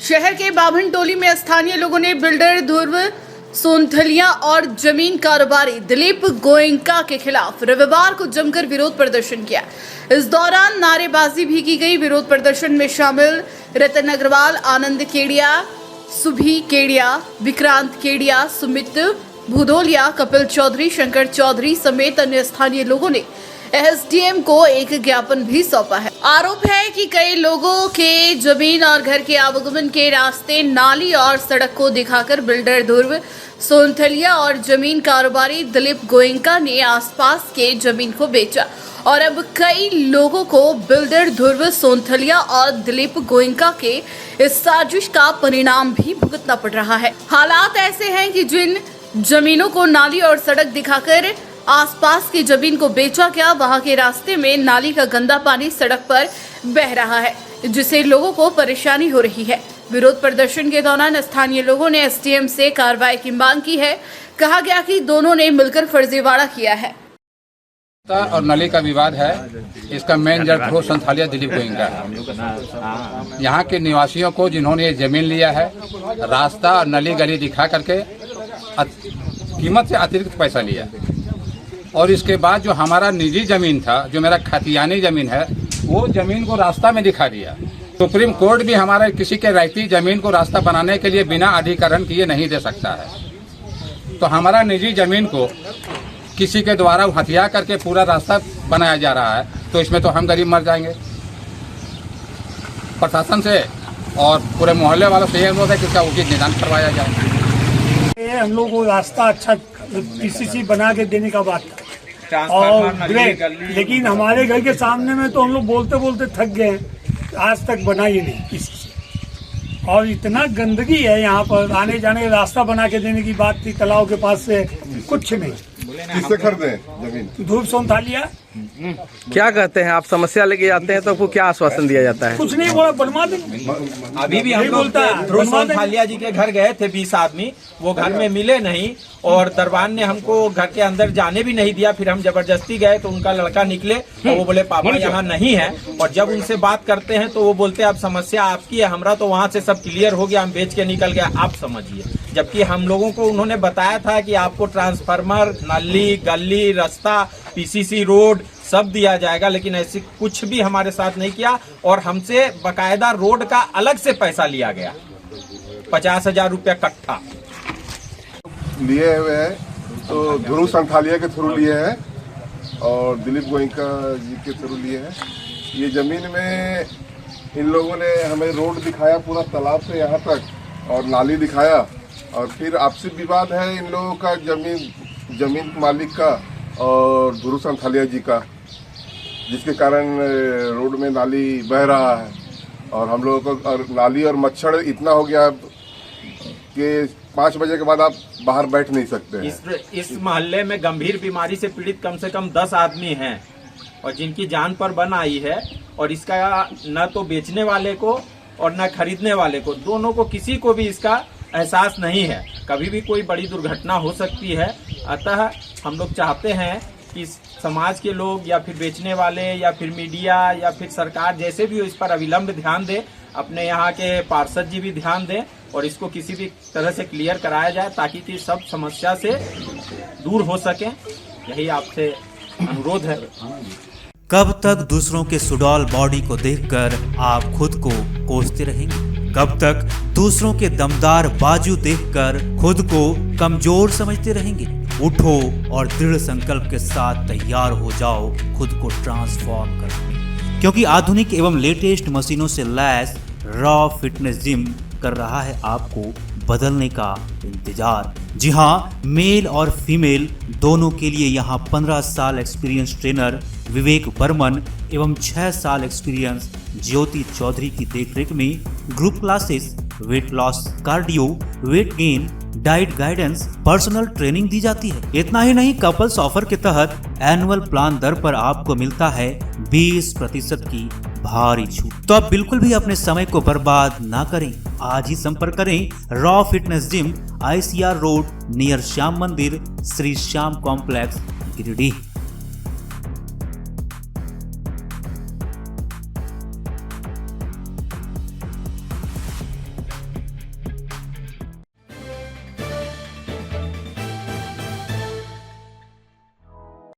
शहर के बाभन टोली में स्थानीय लोगों ने बिल्डर ध्रुव सोनथलिया और जमीन कारोबारी दिलीप गोयनका के खिलाफ रविवार को जमकर विरोध प्रदर्शन किया। इस दौरान नारेबाजी भी की गई। विरोध प्रदर्शन में शामिल रतन अग्रवाल, आनंद केडिया, सुभी केडिया, विक्रांत केडिया, सुमित भूदोलिया, कपिल चौधरी, शंकर चौधरी समेत अन्य स्थानीय लोगों ने एसडीएम को एक ज्ञापन भी सौंपा है। आरोप है कि कई लोगों के जमीन और घर के आवागमन के रास्ते, नाली और सड़क को दिखाकर बिल्डर ध्रुव सोनथलिया और जमीन कारोबारी दिलीप गोयनका ने आसपास के जमीन को बेचा और अब कई लोगों को बिल्डर ध्रुव सोनथलिया और दिलीप गोयनका के इस साजिश का परिणाम भी भुगतना पड़ रहा है। हालात ऐसे हैं कि जिन जमीनों को नाली और सड़क दिखाकर आसपास की जमीन को बेचा गया, वहां के रास्ते में नाली का गंदा पानी सड़क पर बह रहा है, जिससे लोगों को परेशानी हो रही है। विरोध प्रदर्शन के दौरान स्थानीय लोगों ने एसडीएम से कार्रवाई की मांग की है। कहा गया कि दोनों ने मिलकर फर्जीवाड़ा किया है। और नली का विवाद है, इसका मेन जड़ ध्रुव सोनथलिया दिलीप गोयनका है। यहाँ के निवासियों को जिन्होंने ये जमीन लिया है, रास्ता और नली गली दिखा करके कीमत से अतिरिक्त पैसा लिया और इसके बाद जो हमारा निजी जमीन था, जो मेरा खतियानी जमीन है, वो जमीन को रास्ता में दिखा दिया। सुप्रीम कोर्ट भी हमारा किसी के रायती जमीन को रास्ता बनाने के लिए बिना अधिकरण किए नहीं दे सकता है। तो हमारा निजी जमीन को किसी के द्वारा हथिया करके पूरा रास्ता बनाया जा रहा है, तो इसमें तो हम गरीब मर जाएंगे। प्रशासन से और पूरे मोहल्ले वालों से ये अनुरोध है कि इसका उचित निदान करवाया जाए। हम लोग को रास्ता अच्छा पीसीसी बना के देने का बात था और लेकिन हमारे घर के सामने में तो हम लोग बोलते बोलते थक गए, आज तक बना ही नहीं किसी से। और इतना गंदगी है यहाँ पर, आने जाने का रास्ता बना के देने की बात थी, तालाब के पास से कुछ नहीं। किससे खरीदे जमीन? ध्रुव सोनथलिया। क्या कहते हैं आप? समस्या लेके जाते हैं तो आपको क्या आश्वासन दिया जाता है? कुछ नहीं बोला, बनवा देंगे। अभी भी हम लोग ध्रुव सोनथलिया जी के घर गए थे, 20 आदमी, वो घर में मिले नहीं और दरबान ने हमको घर के अंदर जाने भी नहीं दिया। फिर हम जबरदस्ती गए तो उनका लड़का निकले तो वो बोले पापा यहाँ नहीं है, और जब उनसे बात करते हैं तो वो बोलते अब समस्या आपकी है, हमरा तो वहाँ से सब क्लियर हो गया, हम बेच के निकल गए, आप समझिए। जबकि हम लोगों को उन्होंने बताया था कि आपको ट्रांसफार्मर, नली, गली, रास्ता, पीसीसी रोड सब दिया जाएगा, लेकिन ऐसे कुछ भी हमारे साथ नहीं किया और हमसे बकायदा रोड का अलग से पैसा लिया गया, 50,000 रुपया कट्ठा लिए हुए हैं। तो ध्रुव सोनथलिया के थ्रू लिए हैं और दिलीप गोयनका जी के थ्रू लिए हैं। ये जमीन में इन लोगों ने हमें रोड दिखाया पूरा तालाब से यहाँ तक और नाली दिखाया, और फिर आपसी विवाद है इन लोगों का, जमीन मालिक का और ध्रुव सोनथलिया जी का, जिसके कारण रोड में नाली बह रहा है और हम लोगों को और नाली और मच्छर इतना हो गया कि 5 बजे के बाद आप बाहर बैठ नहीं सकते हैं। इस मोहल्ले में गंभीर बीमारी से पीड़ित कम से कम 10 आदमी हैं और जिनकी जान पर बन आई है, और इसका न तो बेचने वाले को और न खरीदने वाले को, दोनों को किसी को भी इसका एहसास नहीं है। कभी भी कोई बड़ी दुर्घटना हो सकती है, अतः हम लोग चाहते हैं कि समाज के लोग या फिर बेचने वाले या फिर मीडिया या फिर सरकार जैसे भी हो, इस पर अविलंब ध्यान दे, अपने यहाँ के पार्षद जी भी ध्यान दें और इसको किसी भी तरह से क्लियर कराया जाए ताकि कि सब समस्या से दूर हो सके। यही आपसे अनुरोध है। कब तक दूसरों के सुडौल बॉडी को देखकर आप खुद को कोसते रहेंगे? कब तक दूसरों के दमदार बाजू देखकर खुद को कमजोर समझते रहेंगे? उठो और दृढ़ संकल्प के साथ तैयार हो जाओ खुद को ट्रांसफॉर्म करने, क्योंकि आधुनिक एवं लेटेस्ट मशीनों से लैस रॉ फिटनेस जिम कर रहा है आपको बदलने का इंतजार। जी हाँ, मेल और फीमेल दोनों के लिए यहाँ 15 साल एक्सपीरियंस ट्रेनर विवेक बर्मन एवं 6 साल एक्सपीरियंस ज्योति चौधरी की देखरेख में group classes, weight loss, cardio, weight gain, diet guidance, personal training दी जाती है। इतना ही नहीं, कपल्स ऑफर के तहत एनुअल प्लान दर पर आपको मिलता है 20% की भारी छूट। तो आप बिल्कुल भी अपने समय को बर्बाद ना करें, आज ही संपर्क करें raw fitness gym, ICR road near Shyam मंदिर, श्री श्याम कॉम्प्लेक्स, गिरिडीह।